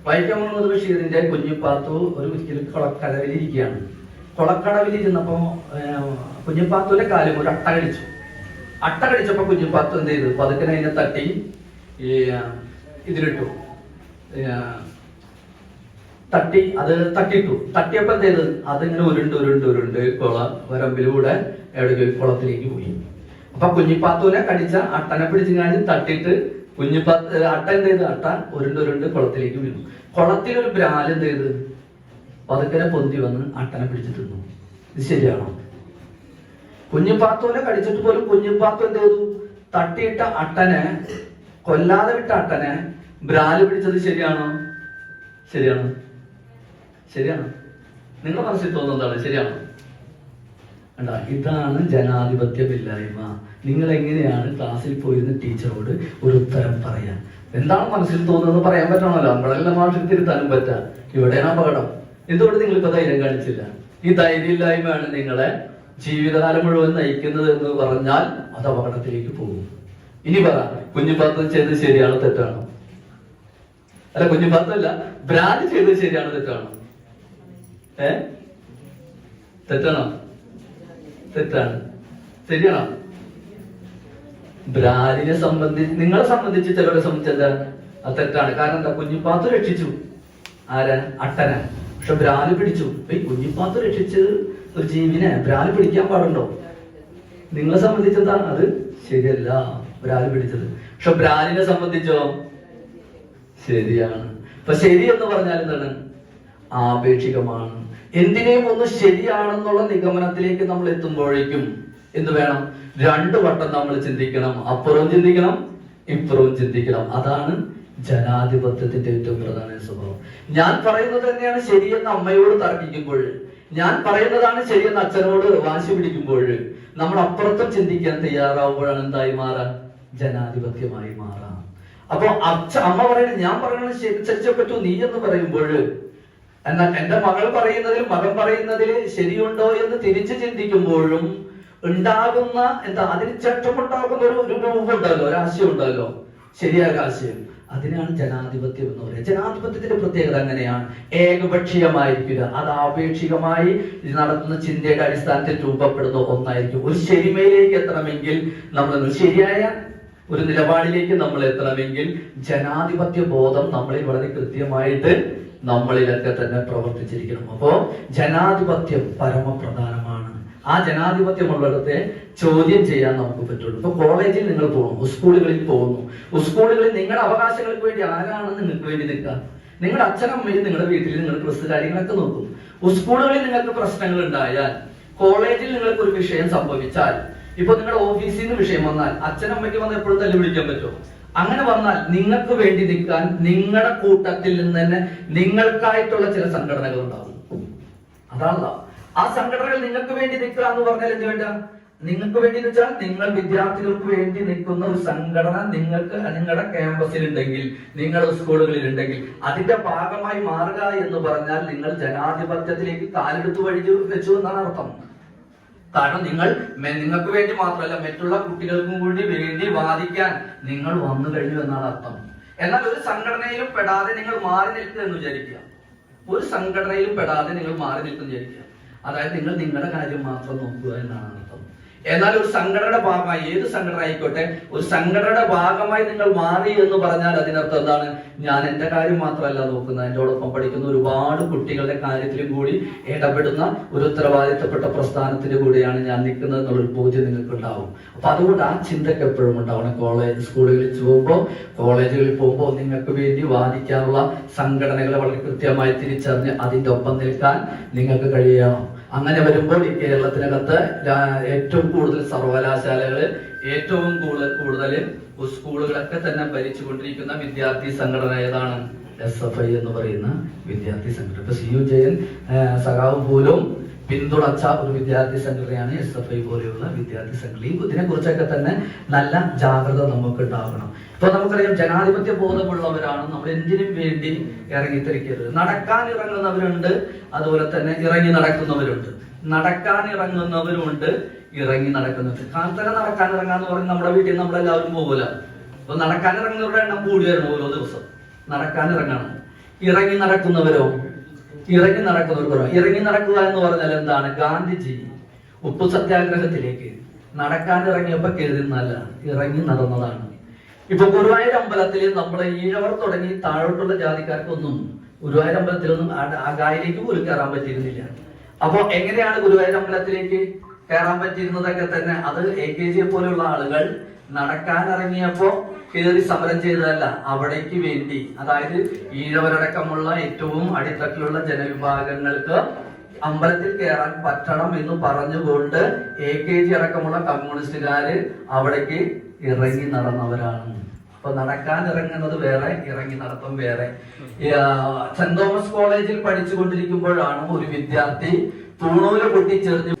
വൈക്കം മുഹമ്മദ് ബഷീറിന്റെ കുഞ്ഞിപ്പാത്തു ഒരു ഒരിക്കലും കൊളക്കടവിലിരിക്കുകയാണ്. കൊളക്കടവിലിരുന്നപ്പോ കുഞ്ഞിപ്പാത്തുവിന്റെ കാലും ഒരു അട്ട കടിച്ചു. അട്ട കടിച്ചപ്പോ കുഞ്ഞിപ്പാത്തു എന്ത് ചെയ്തു? പതുക്കനെ അതിനെ തട്ടി ഇതിലിട്ടു, അത് തട്ടിയിട്ടു. തട്ടിയപ്പോ എന്ത് ചെയ്ത്? അതിങ്ങനെ ഉരുണ്ട് വരമ്പിലൂടെ എവിടേക്ക് കുളത്തിലേക്ക് പോയി. അപ്പൊ കുഞ്ഞിപ്പാത്തുവിനെ കടിച്ച അട്ടനെ പിടിച്ചിങ്ങാണ്ട് തട്ടിയിട്ട് അട്ട എന്ത് ചെയ്ത്? അട്ട ഉരുണ്ട് കുളത്തിലേക്ക് വീണു. കുളത്തിലൊരു ബ്രാല് എന്ത് ചെയ്ത്? പതുക്കനെ പൊന്തി വന്ന് അട്ടനെ പിടിച്ചു തിന്നു. ഇത് ശരിയാണോ? കുഞ്ഞിപ്പാത്തുവിനെ കടിച്ചിട്ട് പോലും കുഞ്ഞിപ്പാത്തു എന്ത് ചെയ്തു? തട്ടിയിട്ട അട്ടനെ, കൊല്ലാതെ വിട്ട അട്ടനെ ബ്രാല് പിടിച്ചത് ശരിയാണോ? ശരിയാണോ? നിങ്ങളുടെ മനസ്സിൽ തോന്നുന്നതാണ് ശരിയാണോ? ഇതാണ് ജനാധിപത്യമില്ലായ്മ. നിങ്ങൾ എങ്ങനെയാണ് ക്ലാസ്സിൽ പോയിരുന്ന ടീച്ചറോട് ഒരു ഉത്തരം പറയാൻ? എന്താണ് മനസ്സിൽ തോന്നുന്നത് പറയാൻ പറ്റണമല്ലോ. നമ്മളെല്ലാം മാഷിൽ തിരുത്താനും പറ്റാ. ഇവിടെയാണ് അപകടം. എന്തുകൊണ്ട് നിങ്ങളിപ്പോ ധൈര്യം കാണിച്ചില്ല? ഈ ധൈര്യമില്ലായ്മയാണ് നിങ്ങളെ ജീവിതകാലം മുഴുവൻ നയിക്കുന്നത് എന്ന് പറഞ്ഞാൽ അത് അപകടത്തിലേക്ക് പോകും. ഇനി പറ, കുഞ്ഞിപ്പാത്തു ചെയ്തത് ശരിയാണോ തെറ്റാണോ? അല്ല, കുഞ്ഞിപ്പാത്തല്ല, ബ്രാൻഡ് ചെയ്തത് ശരിയാണോ തെറ്റാണോ? തെറ്റാണോ? തെറ്റാണ്. ശരിയാണോ? ബ്രാലിനെ സംബന്ധിച്ച്, നിങ്ങളെ സംബന്ധിച്ച്, ചിലരെ സംബന്ധിച്ച് എന്താ? അത് തെറ്റാണ്. കാരണം എന്താ? കുഞ്ഞിപ്പാത്തു രക്ഷിച്ചു ആരാ? അട്ടനെ. പക്ഷെ ബ്രാല് പിടിച്ചു. ഈ കുഞ്ഞിപ്പാത്തു രക്ഷിച്ചത് ഒരു ജീവനെ, ബ്രാല് പിടിക്കാൻ പാടുണ്ടോ? നിങ്ങളെ സംബന്ധിച്ച് എന്താ? അത് ശരിയല്ല ബ്രാല് പിടിച്ചത്. പക്ഷെ ബ്രാലിനെ സംബന്ധിച്ചോ ശരിയാണ്. അപ്പൊ ശരി എന്ന് പറഞ്ഞാൽ എന്താണ്? ആപേക്ഷികമാണ്. എന്തിനേയും ഒന്ന് ശരിയാണെന്നുള്ള നിഗമനത്തിലേക്ക് നമ്മൾ എത്തുമ്പോഴേക്കും എന്ത് വേണം? 2 വട്ടം നമ്മൾ ചിന്തിക്കണം. അപ്പുറവും ചിന്തിക്കണം, ഇപ്പുറവും ചിന്തിക്കണം. അതാണ് ജനാധിപത്യത്തിന്റെ ഏറ്റവും പ്രധാന സ്വഭാവം. ഞാൻ പറയുന്നത് തന്നെയാണ് ശരിയെന്ന് അമ്മയോട് തർക്കിക്കുമ്പോൾ, ഞാൻ പറയുന്നതാണ് ശരിയെന്ന് അച്ഛനോട് വാശി പിടിക്കുമ്പോൾ, നമ്മൾ അപ്പുറത്തും ചിന്തിക്കാൻ തയ്യാറാവുമ്പോഴാണ് എന്തായി മാറാം? ജനാധിപത്യമായി മാറാം. അപ്പൊ അമ്മ പറയുന്നത്, ഞാൻ പറയുന്നത് ശരിച്ചേ പറ്റൂ നീ എന്ന് പറയുമ്പോൾ, എന്നാൽ എന്റെ മകൾ പറയുന്നതിൽ മകൻ പറയുന്നതിൽ ശരിയുണ്ടോ എന്ന് തിരിച്ചു ചിന്തിക്കുമ്പോഴും ഉണ്ടാകുന്ന എന്താ? അതിന് ചട്ടമുണ്ടാകുന്ന ഒരു രൂപം ഉണ്ടല്ലോ, ഒരാശയം ഉണ്ടല്ലോ, ശരിയായ ആശയം. അതിനാണ് ജനാധിപത്യം എന്ന് പറയുന്നത്. ജനാധിപത്യത്തിന്റെ പ്രത്യേകത അങ്ങനെയാണ്. ഏകപക്ഷീയമായിരിക്കില്ല. അത് ആപേക്ഷികമായി നടത്തുന്ന ചിന്തയുടെ അടിസ്ഥാനത്തിൽ രൂപപ്പെടുന്ന ഒന്നായിരിക്കും. ഒരു ശരിമയിലേക്ക് എത്തണമെങ്കിൽ, നമ്മൾ ശരിയായ ഒരു നിലപാടിലേക്ക് നമ്മൾ എത്തണമെങ്കിൽ ജനാധിപത്യ ബോധം നമ്മളിൽ വളരെ കൃത്യമായിട്ട് നമ്മളിലൊക്കെ തന്നെ പ്രവർത്തിച്ചിരിക്കണം. അപ്പോ ജനാധിപത്യം പരമപ്രധാനമാണ്. ആ ജനാധിപത്യം ഉള്ളിടത്തെ ചോദ്യം ചെയ്യാൻ നമുക്ക് പറ്റുള്ളൂ. ഇപ്പൊ കോളേജിൽ നിങ്ങൾ പോകുന്നു, സ്കൂളുകളിൽ പോകുന്നു. സ്കൂളുകളിൽ നിങ്ങളുടെ അവകാശങ്ങൾക്ക് വേണ്ടി ആരാണ് നിങ്ങൾക്ക് വേണ്ടി നിൽക്കുക? നിങ്ങളുടെ അച്ഛനമ്മയും നിങ്ങളുടെ വീട്ടിൽ നിങ്ങൾ പ്രസ് കാര്യങ്ങളൊക്കെ നോക്കും. സ്കൂളുകളിൽ നിങ്ങൾക്ക് പ്രശ്നങ്ങൾ ഉണ്ടായാൽ, കോളേജിൽ നിങ്ങൾക്ക് ഒരു വിഷയം സംഭവിച്ചാൽ, ഇപ്പൊ നിങ്ങളുടെ ഓഫീസിൽ നിന്ന് വിഷയം വന്നാൽ അച്ഛനമ്മയ്ക്ക് വന്ന് എപ്പോഴും തല്ലി വിളിക്കാൻ പറ്റുമോ? അങ്ങനെ വന്നാൽ നിങ്ങൾക്ക് വേണ്ടി നിൽക്കാൻ നിങ്ങളുടെ കൂട്ടത്തിൽ നിന്ന് തന്നെ നിങ്ങൾക്കായിട്ടുള്ള ചില സംഘടനകൾ ഉണ്ടാവും. അതാണല്ലോ ആ സംഘടനകൾ നിങ്ങൾക്ക് വേണ്ടി നിൽക്കുക എന്ന് പറഞ്ഞാൽ എന്ത് വേണ്ട? നിങ്ങൾക്ക് വേണ്ടി വെച്ചാൽ നിങ്ങൾ വിദ്യാർത്ഥികൾക്ക് വേണ്ടി നിൽക്കുന്ന ഒരു സംഘടന നിങ്ങൾക്ക് നിങ്ങളുടെ ക്യാമ്പസിൽ ഉണ്ടെങ്കിൽ, നിങ്ങളുടെ സ്കൂളുകളിൽ ഉണ്ടെങ്കിൽ, അതിന്റെ ഭാഗമായി മാറുക എന്ന് പറഞ്ഞാൽ നിങ്ങൾ ജനാധിപത്യത്തിലേക്ക് കാലെടുത്ത് വഴി വെച്ചു എന്നാണ് അർത്ഥം. കാരണം നിങ്ങൾക്ക് വേണ്ടി മാത്രമല്ല, മറ്റുള്ള കുട്ടികൾക്കും കൂടി വേണ്ടി വാദിക്കാൻ നിങ്ങൾ വന്നു കഴിഞ്ഞു എന്നാണ് അർത്ഥം. എന്നാൽ ഒരു സംഘടനയിലും പെടാതെ നിങ്ങൾ മാറി നിൽക്കുക എന്ന് വിചാരിക്കുക. ഒരു സംഘടനയിലും പെടാതെ നിങ്ങൾ മാറി നിൽക്കുന്നു വിചാരിക്കുക. അതായത് നിങ്ങൾ നിങ്ങളുടെ കാര്യം മാത്രം നോക്കുക എന്നാണ് അർത്ഥം. എന്നാൽ ഒരു സംഘടനയുടെ ഭാഗമായി, ഏത് സംഘടന ആയിക്കോട്ടെ, ഒരു സംഘടനയുടെ ഭാഗമായി നിങ്ങൾ മാറി എന്ന് പറഞ്ഞാൽ അതിനർത്ഥം എന്താണ്? ഞാൻ എന്റെ കാര്യം മാത്രമല്ല നോക്കുന്നത്, എന്നോടൊപ്പം പഠിക്കുന്ന ഒരുപാട് കുട്ടികളുടെ കാര്യത്തിലും കൂടി ഇടപെടുന്ന ഒരു ഉത്തരവാദിത്തപ്പെട്ട പ്രസ്ഥാനത്തിന്റെ കൂടെയാണ് ഞാൻ നിൽക്കുന്നത് എന്നുള്ളൊരു ബോധ്യം നിങ്ങൾക്ക് ഉണ്ടാവും. അപ്പൊ അതുകൊണ്ട് ആ ചിന്തക്ക് എപ്പോഴും ഉണ്ടാവണം. സ്കൂളുകളിൽ പോകുമ്പോൾ, കോളേജുകളിൽ പോകുമ്പോൾ നിങ്ങൾക്ക് വേണ്ടി വാദിക്കാനുള്ള സംഘടനകളെ വളരെ കൃത്യമായി തിരിച്ചറിഞ്ഞ് അതിന്റെ ഒപ്പം നിൽക്കാൻ നിങ്ങൾക്ക് കഴിയണം. അങ്ങനെ വരുമ്പോൾ ഈ കേരളത്തിനകത്ത് ഏറ്റവും കൂടുതൽ സർവകലാശാലകള്, ഏറ്റവും കൂടുതൽ സ്കൂളുകളൊക്കെ തന്നെ ഭരിച്ചുകൊണ്ടിരിക്കുന്ന വിദ്യാർത്ഥി സംഘടന ഏതാണ്? SFI എന്ന് പറയുന്ന വിദ്യാർത്ഥി സംഘടന. ഇപ്പൊ CU ജയൻ സഖാവ് പോലും പിന്തുണച്ച ഒരു വിദ്യാർത്ഥി സംഘടനയാണ് SFI പോലെയുള്ള വിദ്യാർത്ഥി സംഘടന. ഇതിനെ കുറിച്ചൊക്കെ തന്നെ നല്ല ജാഗ്രത നമുക്ക് ഉണ്ടാകണം. ഇപ്പൊ നമുക്കറിയാം, ജനാധിപത്യ ബോധമുള്ളവരാണ് നമ്മൾ എന്തിനും വേണ്ടി ഇറങ്ങിത്തിരിക്കരുത്. നടക്കാൻ ഇറങ്ങുന്നവരുണ്ട്, അതുപോലെ തന്നെ ഇറങ്ങി നടക്കുന്നവരുണ്ട്. നടക്കാൻ ഇറങ്ങുന്നവരുണ്ട്, ഇറങ്ങി നടക്കുന്നത്. കാലത്തന്നെ നടക്കാൻ ഇറങ്ങാന്ന് പറഞ്ഞ് നമ്മുടെ വീട്ടിൽ നമ്മളെല്ലാവരും പോകൂല. അപ്പൊ നടക്കാൻ ഇറങ്ങുന്നവരുടെ എണ്ണം കൂടി വരണം ഓരോ ദിവസം. നടക്കാൻ ഇറങ്ങണം. ഇറങ്ങി നടക്കുന്നവരോ? ഇറങ്ങി നടക്കുക എന്ന് പറഞ്ഞാൽ എന്താണ്? ഗാന്ധിജി ഉപ്പു സത്യാഗ്രഹത്തിലേക്ക് നടക്കാൻ ഇറങ്ങിയപ്പോ കരുതുന്നല്ല, ഇറങ്ങി നടന്നതാണ്. ഇപ്പൊ ഗുരുവായൂർ അമ്പലത്തിൽ നമ്മളെ ഈഴവർ തുടങ്ങി താഴോട്ടുള്ള ജാതിക്കാർക്കൊന്നും ഗുരുവായൂർ അമ്പലത്തിലൊന്നും ആ ഗായിലേക്ക് പോലും കയറാൻ പറ്റിയിരുന്നില്ല. അപ്പൊ എങ്ങനെയാണ് ഗുരുവായൂർ അമ്പലത്തിലേക്ക് കയറാൻ പറ്റിയിരുന്നതൊക്കെ തന്നെ അത് AKG പോലെയുള്ള ആളുകൾ നടക്കാൻ ഇറങ്ങിയപ്പോ കയറി സമരം ചെയ്തതല്ല, അവിടേക്ക് വേണ്ടി, അതായത് ഈഴവരടക്കമുള്ള ഏറ്റവും അടിത്തട്ടിലുള്ള ജനവിഭാഗങ്ങൾക്ക് അമ്പലത്തിൽ കയറാൻ പറ്റണം എന്ന് പറഞ്ഞുകൊണ്ട് AKG അടക്കമുള്ള കമ്മ്യൂണിസ്റ്റുകാര് അവിടേക്ക് ഇറങ്ങി നടന്നവരാണ്. അപ്പൊ നടക്കാൻ ഇറങ്ങുന്നത് വേറെ, ഇറങ്ങി നടത്തം വേറെ. സെന്റ് തോമസ് കോളേജിൽ പഠിച്ചുകൊണ്ടിരിക്കുമ്പോഴാണ് ഒരു വിദ്യാർത്ഥി തൂണൂല് പൊട്ടിച്ചെറിഞ്ഞു.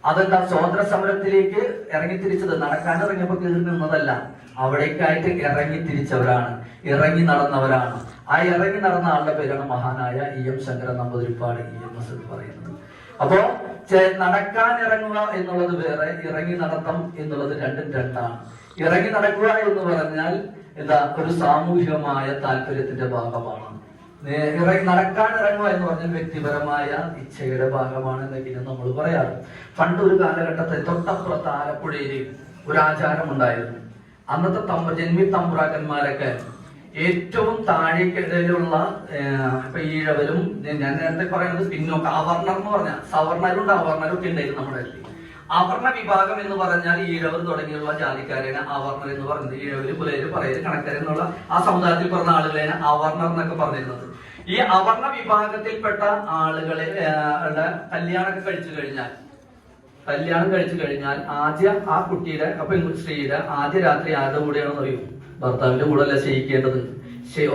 അതെന്താ? സ്വാതന്ത്ര്യ സമരത്തിലേക്ക് ഇറങ്ങി തിരിച്ചത്. നടക്കാൻ ഇറങ്ങിയപ്പോ കയറി നിന്നതല്ല, അവിടേക്കായിട്ട് ഇറങ്ങി തിരിച്ചവരാണ്, ഇറങ്ങി നടന്നവരാണ്. ആ ഇറങ്ങി നടന്ന ആളുടെ പേരാണ് മഹാനായ EM ശങ്കരൻ നമ്പൂതിരിപ്പാട്, EMS എന്ന് പറയുന്നത്. അപ്പോ നടക്കാൻ ഇറങ്ങുക എന്നുള്ളത് വേറെ, ഇറങ്ങി നടത്തം എന്നുള്ളത് രണ്ടും രണ്ടാണ്. ഇറങ്ങി നടക്കുക എന്ന് പറഞ്ഞാൽ എന്താ? ഒരു സാമൂഹികമായ താല്പര്യത്തിന്റെ ഭാഗമാണ്. നടക്കാൻ ഇറങ്ങുക എന്ന് പറഞ്ഞാൽ വ്യക്തിപരമായ ഇച്ഛയുടെ ഭാഗമാണ് എന്നൊക്കെയാണ് നമ്മൾ പറയാറ്. പണ്ട് ഒരു കാലഘട്ടത്തിൽ തൊട്ടപ്പുറത്ത് ആലപ്പുഴയിൽ ഒരു ആചാരം ഉണ്ടായിരുന്നു. അന്നത്തെ ജന്മി തമ്പുരാക്കന്മാരൊക്കെ ഏറ്റവും താഴേക്കിടയിലുള്ള ഇപ്പൊ ഈഴവരും, ഞാൻ നേരത്തെ പറയുന്നത് പിന്നോക്ക അവർണർ എന്ന് പറഞ്ഞാൽ സവർണരുണ്ട്, അവർണരും ഒക്കെ ഉണ്ടായിരുന്നു നമ്മുടെ അടുത്ത്. അവർണ വിഭാഗം എന്ന് പറഞ്ഞാൽ ഈഴവർ തുടങ്ങിയുള്ള ജാതിക്കാരെയാണ് അവർണർ എന്ന് പറയുന്നത്. ഈഴവര്, പുലയര്, പറയര്, കണക്കര് എന്നുള്ള ആ സമുദായത്തിൽ പറഞ്ഞ ആളുകളെയാണ് അവർണർ എന്നൊക്കെ പറഞ്ഞിരുന്നത്. ഈ അവർണ വിഭാഗത്തിൽപ്പെട്ട ആളുകളെ കല്യാണം കഴിച്ചു കഴിഞ്ഞാൽ ആദ്യം ആ കുട്ടിയുടെ സ്ത്രീയുടെ ആദ്യ രാത്രി ആരുടെ കൂടെയാണെന്ന് അറിയും? ഭർത്താവിന്റെ കൂടെ അല്ല ശയിക്കേണ്ടത്,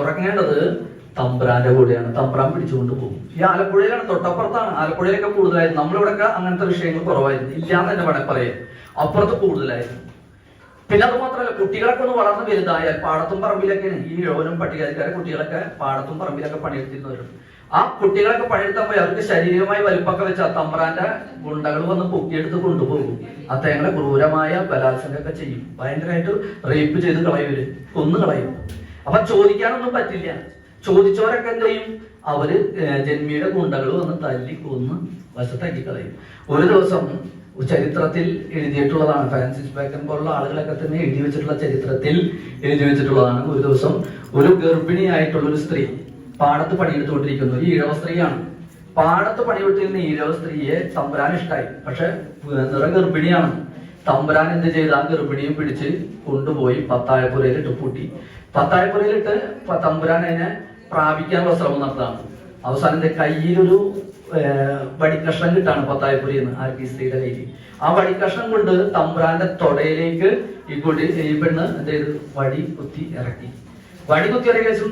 ഉറങ്ങേണ്ടത് തമ്പ്രാന്റെ കൂടെയാണ്. തമ്പ്രാൻ പിടിച്ചുകൊണ്ട് പോകും. ഈ ആലപ്പുഴയിലാണ്, തൊട്ടപ്പുറത്താണ്. ആലപ്പുഴയിലൊക്കെ കൂടുതലായിരുന്നു. നമ്മളിവിടെയൊക്കെ അങ്ങനത്തെ വിഷയങ്ങൾ കുറവായിരുന്നു, ഇല്ലാന്ന് തന്നെ വേണം പറയാം. അപ്പുറത്ത് കൂടുതലായിരുന്നു. പിന്നെ അത് മാത്രമല്ല, കുട്ടികളൊക്കെ ഒന്ന് വളർന്ന് വലുതായാൽ പാടത്തും പറമ്പിലൊക്കെ ഈ യോനും പട്ടികജാതിക്കാരെ കുട്ടികളൊക്കെ പാടത്തും പറമ്പിലൊക്കെ പണിയെടുത്തിരുന്നവരും. ആ കുട്ടികളൊക്കെ പണിയെടുത്താൽ പോയി അവർക്ക് ശരീരമായി വലിപ്പൊക്കെ വെച്ച് ആ തമ്പ്രാന്റെ ഗുണ്ടകൾ വന്ന് പൊക്കിയെടുത്ത് കൊണ്ടുപോകും. അദ്ദേഹങ്ങളെ ക്രൂരമായ ബലാത്സംഗമൊക്കെ ചെയ്യും. ഭയങ്കരമായിട്ട് റേപ്പ് ചെയ്ത് കളയവര്, കൊന്നു കളയും. അപ്പൊ ചോദിക്കാനൊന്നും പറ്റില്ല. ചോദിച്ചവരൊക്കെ എന്ത് ചെയ്യും? അവര് ജന്മിയുടെ ഗുണ്ടകൾ വന്ന് തല്ലി കൊന്ന് വശത്താക്കി കളയും. ഒരു ദിവസം ചരിത്രത്തിൽ എഴുതിയിട്ടുള്ളതാണ്, ഫ്രാൻസിസ് ബേക്കൻ പോലുള്ള ആളുകളൊക്കെ തന്നെ എഴുതി വെച്ചിട്ടുള്ള ചരിത്രത്തിൽ എഴുതി വെച്ചിട്ടുള്ളതാണ്. ഒരു ദിവസം ഒരു ഗർഭിണിയായിട്ടുള്ള ഒരു സ്ത്രീ പാടത്ത് പണിയെടുത്തുകൊണ്ടിരിക്കുന്നു. ഒരു ഈഴവ സ്ത്രീയാണ്. പാടത്ത് പണിയെടുത്തിരുന്ന ഈഴവ സ്ത്രീയെ തമ്പുരാൻ ഇഷ്ടായി. പക്ഷെ ഗർഭിണിയാണ്. തമ്പുരാൻ എന്ത് ചെയ്ത് ആ ഗർഭിണിയെ പിടിച്ച് കൊണ്ടുപോയി പത്തായപ്പുരയിലിട്ട് പൂട്ടി. പത്തായപ്പുരയിലിട്ട് തമ്പുരാൻ അതിനെ പ്രാപിക്കാനുള്ള ശ്രമം നടത്താണ്. അവസാനം കയ്യിലൊരു വടിക്കഷ്ണം കിട്ടാണ് പത്തായപ്പുരയിൽ നിന്ന് ആർക്ക് സ്ത്രീയുടെ കയ്യിൽ. ആ വടിക്കഷ്ണം കൊണ്ട് തമ്പുരാന്റെ തൊടയിലേക്ക് ഈ പെണ്ണ് എന്ത് ചെയ്ത് വടി കുത്തി ഇറക്കി. വടി കുത്തി ഇറക്കിയ ശേഷം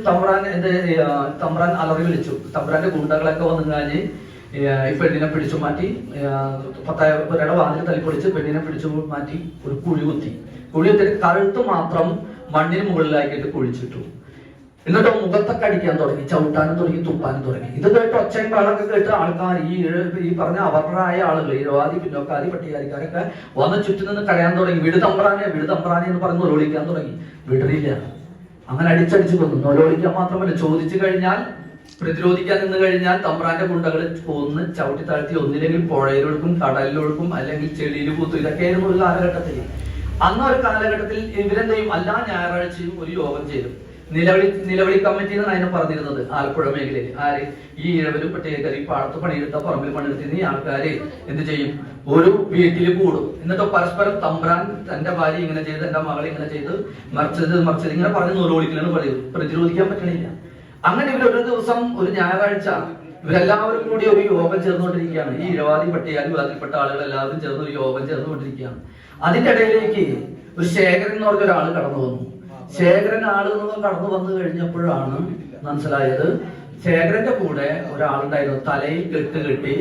തമ്പ്രാൻ അലറി വിളിച്ചു. തമ്പ്രാന്റെ ഗുണ്ടകളൊക്കെ വന്നു കഴിഞ്ഞ് ഈ പെണ്ണിനെ പിടിച്ചു മാറ്റി പത്തായപ്പുരയുടെ വാതിൽ തല്ലിപ്പൊളിച്ച് പെണ്ണിനെ പിടിച്ചു മാറ്റി ഒരു കുഴി കുത്തി കഴുത്ത് മാത്രം മണ്ണിന് മുകളിലാക്കിയിട്ട് കുഴിച്ചിട്ടു. എന്നിട്ട് മുഖത്തൊക്കെ അടിക്കാൻ തുടങ്ങി, ചവിട്ടാനും തുടങ്ങി, തുപ്പാനും തുടങ്ങി. ഇത് കേട്ട് ഒച്ചയും പാളൊക്കെ കേട്ട് ആൾക്കാർ ഈ പറഞ്ഞ അവർണരായ ആളുകൾ, ഈഴവാദി, പിന്നോക്കാദി, പട്ടികാരിക്കാരൊക്കെ വന്ന് ചുറ്റും നിന്ന് കരയാൻ തുടങ്ങി. വീട് തമ്പ്രാനെ എന്ന് പറഞ്ഞ് നൊലോളിക്കാൻ തുടങ്ങി. വിടറില്ല. അങ്ങനെ അടിച്ചടിച്ച് കൊന്നു. നൊലോളിക്കാൻ മാത്രമല്ല, ചോദിച്ചു കഴിഞ്ഞാൽ പ്രതിരോധിക്കാൻ നിന്ന് കഴിഞ്ഞാൽ തമ്പ്രാന്റെ ഗുണ്ടകൾ കൊന്ന് ചവിട്ടി താഴ്ത്തി ഒന്നില്ലെങ്കിൽ പുഴയിലൊടുക്കും, കടലിലൊടുക്കും, അല്ലെങ്കിൽ ചെളിയിൽ കൂത്തും. ഇതൊക്കെയായിരുന്നു ഒരു കാലഘട്ടത്തിൽ. അന്ന് ഒരു കാലഘട്ടത്തിൽ ഇവരെന്തെയും എല്ലാ ഞായറാഴ്ചയും ഒരു യോഗം ചേരും. നിലവിളി കമ്മിറ്റി എന്നാണ് അതിനെ പറഞ്ഞിരുന്നത് ആലപ്പുഴ മേഖലയിൽ. ആര്? ഈ ഈഴവരും പട്ടികക്കാർ, ഈ പാടത്ത് പണിയെടുത്ത പറമ്പിൽ പണിയെടുത്തിരുന്ന ഈ ആൾക്കാര് എന്ത് ചെയ്യും? ഒരു വീട്ടിൽ കൂടും. എന്നിട്ട് പരസ്പരം തമ്പ്രാൻ തന്റെ ഭാര്യ ഇങ്ങനെ ചെയ്ത്, എന്റെ മകളെ ഇങ്ങനെ ചെയ്ത്, മറിച്ചത് ഇങ്ങനെ പറഞ്ഞ് നൂലോളിക്കലാണ് പറയും. പ്രതിരോധിക്കാൻ പറ്റണില്ല. അങ്ങനെ ഇവരൊരു ദിവസം ഒരു ഞായറാഴ്ച ഇവരെല്ലാവരും കൂടി ഒരു യോഗം ചേർന്നുകൊണ്ടിരിക്കുകയാണ്. ഈ ഇഴവാദി പട്ടികാരി വിഭാഗത്തിൽപ്പെട്ട ആളുകൾ എല്ലാവരും ചേർന്ന് ഒരു യോഗം ചേർന്നുകൊണ്ടിരിക്കുകയാണ്. അതിന്റെ ഇടയിലേക്ക് ഒരു ശേഖരൻ എന്ന് പറഞ്ഞ ഒരാൾ കടന്നു വന്നു. ശേഖരൻ ആളുകൾ കടന്നു വന്നു കഴിഞ്ഞപ്പോഴാണ് മനസ്സിലായത് ശേഖരന്റെ കൂടെ ഒരാളുണ്ടായിരുന്നു. തലയിൽ കെട്ടി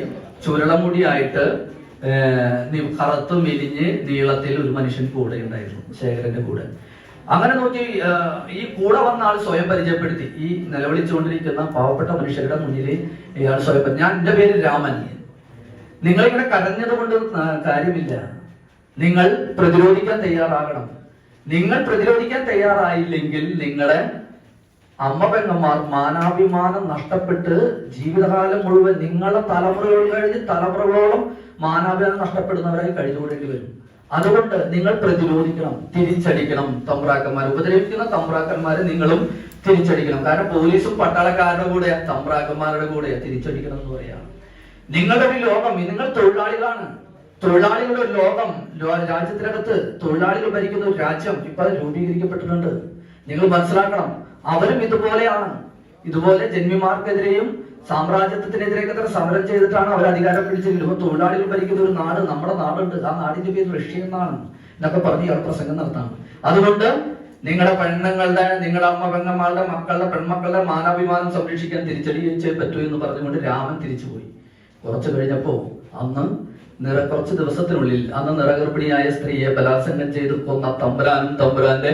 ചുരുളമുടിയായിട്ട് കറുത്ത് മെലിഞ്ഞ് നീളത്തിൽ ഒരു മനുഷ്യൻ കൂടെ ഉണ്ടായിരുന്നു ശേഖരന്റെ കൂടെ. അങ്ങനെ നോക്കി ഈ കൂടെ വന്ന ആൾ സ്വയം പരിചയപ്പെടുത്തി. ഈ നിലവിളിച്ചുകൊണ്ടിരിക്കുന്ന പാവപ്പെട്ട മനുഷ്യരുടെ മുന്നിൽ ഇയാൾ സ്വയം, എന്റെ പേര് രാമൻ, നിങ്ങളിവിടെ കരഞ്ഞത് കൊണ്ട് കാര്യമില്ല, നിങ്ങൾ പ്രതിരോധിക്കാൻ തയ്യാറാകണം. നിങ്ങൾ പ്രതിരോധിക്കാൻ തയ്യാറായില്ലെങ്കിൽ നിങ്ങളെ അമ്മ പെങ്ങന്മാർ മാനാഭിമാനം നഷ്ടപ്പെട്ട് ജീവിതകാലം മുഴുവൻ നിങ്ങളുടെ തലമുറകൾ കഴിഞ്ഞ് തലമുറകളോളം മാനാഭിമാനം നഷ്ടപ്പെടുന്നവരായി കഴിഞ്ഞുകൂടേണ്ടി വരും. അതുകൊണ്ട് നിങ്ങൾ പ്രതിരോധിക്കണം, തിരിച്ചടിക്കണം. തമ്പ്രാക്കന്മാർ ഉപദ്രവിക്കുന്ന തമ്പ്രാക്കന്മാരെ നിങ്ങളും തിരിച്ചടിക്കണം. കാരണം പോലീസും പട്ടാളക്കാരുടെ കൂടെയാ, തമ്പ്രാക്കന്മാരുടെ കൂടെയാ തിരിച്ചടിക്കണം എന്ന് പറയാണ്. നിങ്ങളുടെ ഒരു ലോകം, നിങ്ങൾ തൊഴിലാളികളാണ്. തൊഴിലാളികളുടെ ഒരു ലോകം, രാജ്യത്തിനകത്ത് തൊഴിലാളികൾ ഭരിക്കുന്ന ഒരു രാജ്യം ഇപ്പൊ രൂപീകരിക്കപ്പെട്ടിട്ടുണ്ട്. നിങ്ങൾ മനസ്സിലാക്കണം, അവരും ഇതുപോലെയാണ്. ഇതുപോലെ ജന്മിമാർക്കെതിരെയും സാമ്രാജ്യത്വത്തിനെതിരെയൊക്കെ സമരം ചെയ്തിട്ടാണ് അവർ അധികാരം പിടിച്ചിരിക്കുന്നത്. തൊഴിലാളികൾ ഭരിക്കുന്ന ഒരു നാട്, നമ്മുടെ നാടുണ്ട്, ആ നാടിന്റെ പേര് റഷ്യ എന്നാണ് എന്നൊക്കെ പറഞ്ഞ് ഇയാൾ പ്രസംഗം നടത്താണ്. അതുകൊണ്ട് നിങ്ങളുടെ പെണ്ണുങ്ങളുടെ, നിങ്ങളുടെ അമ്മ പെങ്ങന്മാരുടെ, മക്കളുടെ, പെൺമക്കളുടെ മാനാഭിമാനം സംരക്ഷിക്കാൻ തിരിച്ചടിച്ചേ പറ്റൂ എന്ന് പറഞ്ഞുകൊണ്ട് രാമൻ തിരിച്ചുപോയി. കുറച്ചു കഴിഞ്ഞപ്പോ അന്ന് കുറച്ച് ദിവസത്തിനുള്ളിൽ അന്ന് നിറഗർഭിണിയായ സ്ത്രീയെ ബലാത്സംഗം ചെയ്ത് കൊന്ന തമ്പുരാനും തമ്പുരാന്റെ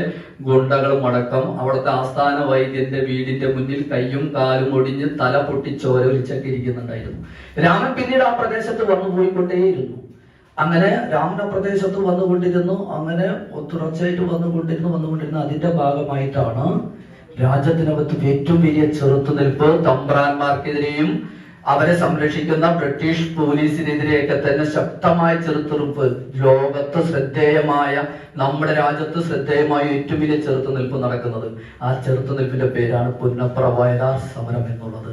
ഗുണ്ടകളും അടക്കം അവിടുത്തെ ആസ്ഥാന വൈദ്യന്റെ വീടിന്റെ മുന്നിൽ കയ്യും കാലും ഒടിഞ്ഞ് തല പൊട്ടി ചോര ഒലിച്ചൊക്കെ ഇരിക്കുന്നുണ്ടായിരുന്നു. രാമൻ പിന്നീട് ആ പ്രദേശത്ത് വന്നുപോയിക്കൊണ്ടേയിരുന്നു. അങ്ങനെ രാമൻ ആ പ്രദേശത്ത് വന്നുകൊണ്ടിരുന്നു. അങ്ങനെ തുടർച്ചയായിട്ട് വന്നുകൊണ്ടിരുന്നു. അതിന്റെ ഭാഗമായിട്ടാണ് രാജ്യത്തിനകത്ത് ഏറ്റവും വലിയ ചെറുത്തുനിൽപ്പ് തമ്പ്രാന്മാർക്കെതിരെയും അവരെ സംരക്ഷിക്കുന്ന ബ്രിട്ടീഷ് പോലീസിനെതിരെയൊക്കെ തന്നെ ശക്തമായ ചെറുത്തുനിൽപ്പ്. ലോകത്ത് ശ്രദ്ധേയമായ, നമ്മുടെ രാജ്യത്ത് ശ്രദ്ധേയമായ ഏറ്റവും വലിയ ചെറുത്തുനിൽപ്പ് നടക്കുന്നത്. ആ ചെറുത്തുനിൽപ്പിന്റെ പേരാണ് പുന്നപ്ര വയലാർ സമരം എന്നുള്ളത്.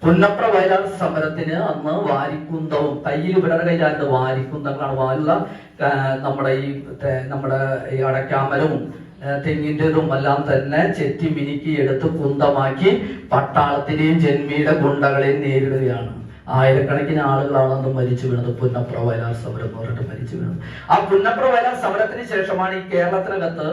പുന്നപ്ര വയലാർ സമരത്തിന് അന്ന് വാരിക്കുന്തവും കയ്യിൽ ഇവരുടെ കയ്യിലായിരുന്നു വാരിക്കുന്തങ്ങളാണ്. വാലുള്ള നമ്മുടെ ഈ അടയ്ക്കാമരവും തെങ്ങിൻ്റെതും എല്ലാം തന്നെ ചെത്തി മിനുക്കി എടുത്ത് കുന്തമാക്കി പട്ടാളത്തിനെയും ജന്മിയുടെ ഗുണ്ടകളെയും നേരിടുകയാണ്. ആയിരക്കണക്കിന് ആളുകളാണ് അന്ന് മരിച്ചു വീണത്. പുന്നപ്ര വയലാർ സമരം എന്ന് പറഞ്ഞിട്ട് മരിച്ചു വീണത്. ആ പുന്നപ്ര വയലാർ സമരത്തിന് ശേഷമാണ് ഈ കേരളത്തിനകത്ത്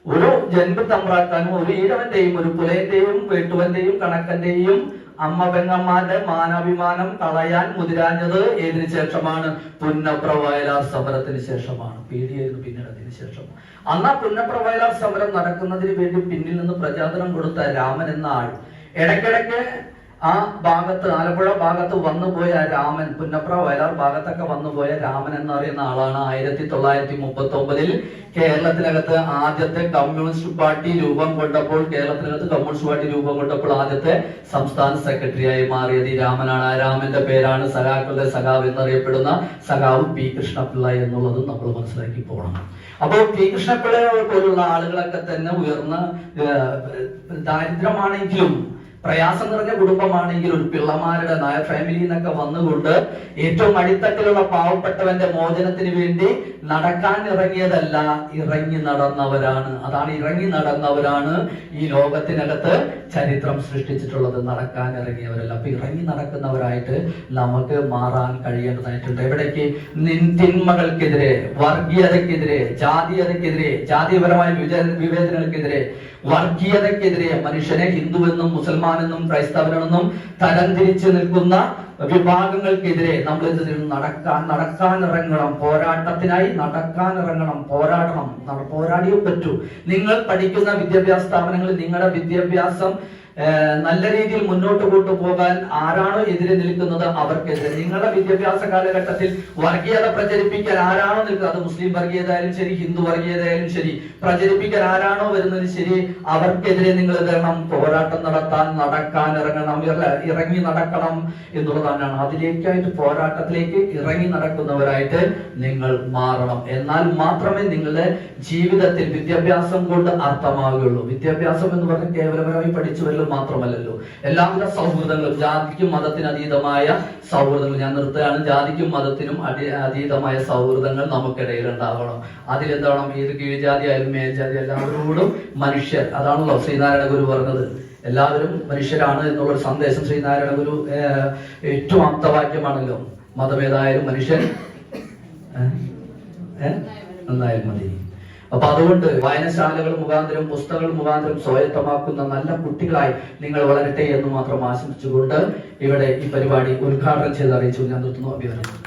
ഒരു ജന്മ തമ്പ്രാക്കാനും ഒരു ഈഴവന്റെയും ഒരു പുലയന്റെയും വെട്ടുവന്റെയും കണക്കന്റെയും അമ്മ പെങ്ങന്മാരുടെ മാനാഭിമാനം കളയാൻ മുതിരാഞ്ഞത് ഏതിനു ശേഷമാണ്? പുന്നപ്ര വയലാർ സമരത്തിന് ശേഷമാണ്. പേടിയായിരുന്നു പിന്നീട് അതിന് ശേഷം. അന്ന് ആ പുന്നപ്ര വയലാർ സമരം നടക്കുന്നതിന് വേണ്ടി പിന്നിൽ നിന്ന് പ്രചോദനം കൊടുത്ത രാമൻ എന്ന ആൾ ഇടയ്ക്കിടയ്ക്ക് ആ ഭാഗത്ത്, ആലപ്പുഴ ഭാഗത്ത് വന്നുപോയ രാമൻ, പുന്നപ്ര വയലാർ ഭാഗത്തൊക്കെ വന്നുപോയ രാമൻ എന്ന് പറയുന്ന ആളാണ് 1939 കേരളത്തിനകത്ത് ആദ്യത്തെ കമ്മ്യൂണിസ്റ്റ് പാർട്ടി രൂപം കൊണ്ടപ്പോൾ, കേരളത്തിനകത്ത് കമ്മ്യൂണിസ്റ്റ് പാർട്ടി രൂപം കൊണ്ടപ്പോൾ ആദ്യത്തെ സംസ്ഥാന സെക്രട്ടറിയായി മാറിയത് ഈ രാമനാണ്. ആ രാമന്റെ പേരാണ് സഖാക്കളുടെ സഖാവ് എന്നറിയപ്പെടുന്ന സഖാവ് പി കൃഷ്ണപിള്ള എന്നുള്ളതും നമ്മൾ മനസ്സിലാക്കി പോകണം. അപ്പോൾ പി കൃഷ്ണപിള്ള പോലുള്ള ആളുകളൊക്കെ തന്നെ ഉയർന്ന ദാരിദ്ര്യമാണെങ്കിലും പ്രയാസം നിറഞ്ഞ കുടുംബമാണെങ്കിൽ ഒരു പിള്ളമാരുടെ നായർ ഫാമിലി എന്നൊക്കെ വന്നുകൊണ്ട് ഏറ്റവും അടിത്തട്ടിലുള്ള പാവപ്പെട്ടവന്റെ മോചനത്തിന് വേണ്ടി നടക്കാൻ ഇറങ്ങിയതല്ല, ഇറങ്ങി നടന്നവരാണ്. അതാണ് ഇറങ്ങി നടന്നവരാണ് ഈ ലോകത്തിനകത്ത് ചരിത്രം സൃഷ്ടിച്ചിട്ടുള്ളത്. നടക്കാൻ ഇറങ്ങിയവരല്ല. അപ്പൊ ഇറങ്ങി നടക്കുന്നവരായിട്ട് നമുക്ക് മാറാൻ കഴിയേണ്ടതായിട്ടുണ്ട്. എവിടേക്ക്? തിന്മകൾക്കെതിരെ, വർഗീയതക്കെതിരെ, ജാതീയതക്കെതിരെ, ജാതീയപരമായ വിവേചനങ്ങൾക്കെതിരെ, വർഗീയതക്കെതിരെ, മനുഷ്യനെ ഹിന്ദുവെന്നും മുസൽമാനെന്നും ക്രൈസ്തവനെന്നും തരംതിരിച്ചു നിൽക്കുന്ന വിഭാഗങ്ങൾക്കെതിരെ നമ്മൾ നടക്കാൻ ഇറങ്ങണം. പോരാട്ടത്തിനായി നടക്കാൻ ഇറങ്ങണം, പോരാടണം. പോരാടിയേ പറ്റൂ. നിങ്ങൾ പഠിക്കുന്ന വിദ്യാഭ്യാസ സ്ഥാപനങ്ങളിൽ നിങ്ങളുടെ വിദ്യാഭ്യാസം നല്ല രീതിയിൽ മുന്നോട്ട് കൊണ്ടുപോകാൻ ആരാണോ എതിരെ നിൽക്കുന്നത് അവർക്കെതിരെ, നിങ്ങളുടെ വിദ്യാഭ്യാസ കാലഘട്ടത്തിൽ വർഗീയത പ്രചരിപ്പിക്കാൻ ആരാണോ നിൽക്കുന്നത്, അത് മുസ്ലിം വർഗീയത ആയാലും ശരി, ഹിന്ദു വർഗീയത ആയാലും ശരി, പ്രചരിപ്പിക്കാൻ ആരാണോ വരുന്നത് ശരി, അവർക്കെതിരെ നിങ്ങൾ ഇറങ്ങണം. പോരാട്ടം നടക്കാൻ ഇറങ്ങണം, ഇറങ്ങി നടക്കണം എന്നുള്ളതാണ്. അതിലേക്കായിട്ട്, പോരാട്ടത്തിലേക്ക് ഇറങ്ങി നടക്കുന്നവരായിട്ട് നിങ്ങൾ മാറണം. എന്നാൽ മാത്രമേ നിങ്ങളുടെ ജീവിതത്തിൽ വിദ്യാഭ്യാസം കൊണ്ട് അർത്ഥമാകുകയുള്ളൂ. വിദ്യാഭ്യാസം എന്ന് പറഞ്ഞാൽ കേവലപരമായി പഠിച്ചു വരലും മാത്രമല്ലല്ലോ. എല്ലാവിധ സൗഹൃദങ്ങളും, ജാതിക്കും മതത്തിനും അതീതമായ സൗഹൃദങ്ങൾ, ഞാൻ നിർത്തുകയാണ്, ജാതിക്കും മതത്തിനും അതീതമായ സൗഹൃദങ്ങൾ നമുക്കിടയിൽ ഉണ്ടാവണം. അതിലെന്താവണം? ഏത് കീഴ്ജാതി ആയാലും മേൽജാതി, എല്ലാവരോടും മനുഷ്യർ. അതാണല്ലോ ശ്രീനാരായണ ഗുരു പറഞ്ഞത്. എല്ലാവരും മനുഷ്യരാണ് എന്നുള്ളൊരു സന്ദേശം ശ്രീനാരായണ ഗുരു ഏറ്റവും ആപ്തവാക്യമാണല്ലോ. മതമേതായാലും മനുഷ്യൻ നന്നായാലും മതി. അപ്പൊ അതുകൊണ്ട് വായനശാലകൾ മുഖാന്തരം, പുസ്തകങ്ങൾ മുഖാന്തരം സ്വായത്തമാക്കുന്ന നല്ല കുട്ടികളായി നിങ്ങൾ വളരട്ടെ എന്ന് മാത്രം ആശംസിച്ചുകൊണ്ട് ഇവിടെ ഈ പരിപാടി ഉദ്ഘാടനം ചെയ്ത് അറിയിച്ചു ഞാൻ നിർത്തുന്നു. അഭിനന്ദനം.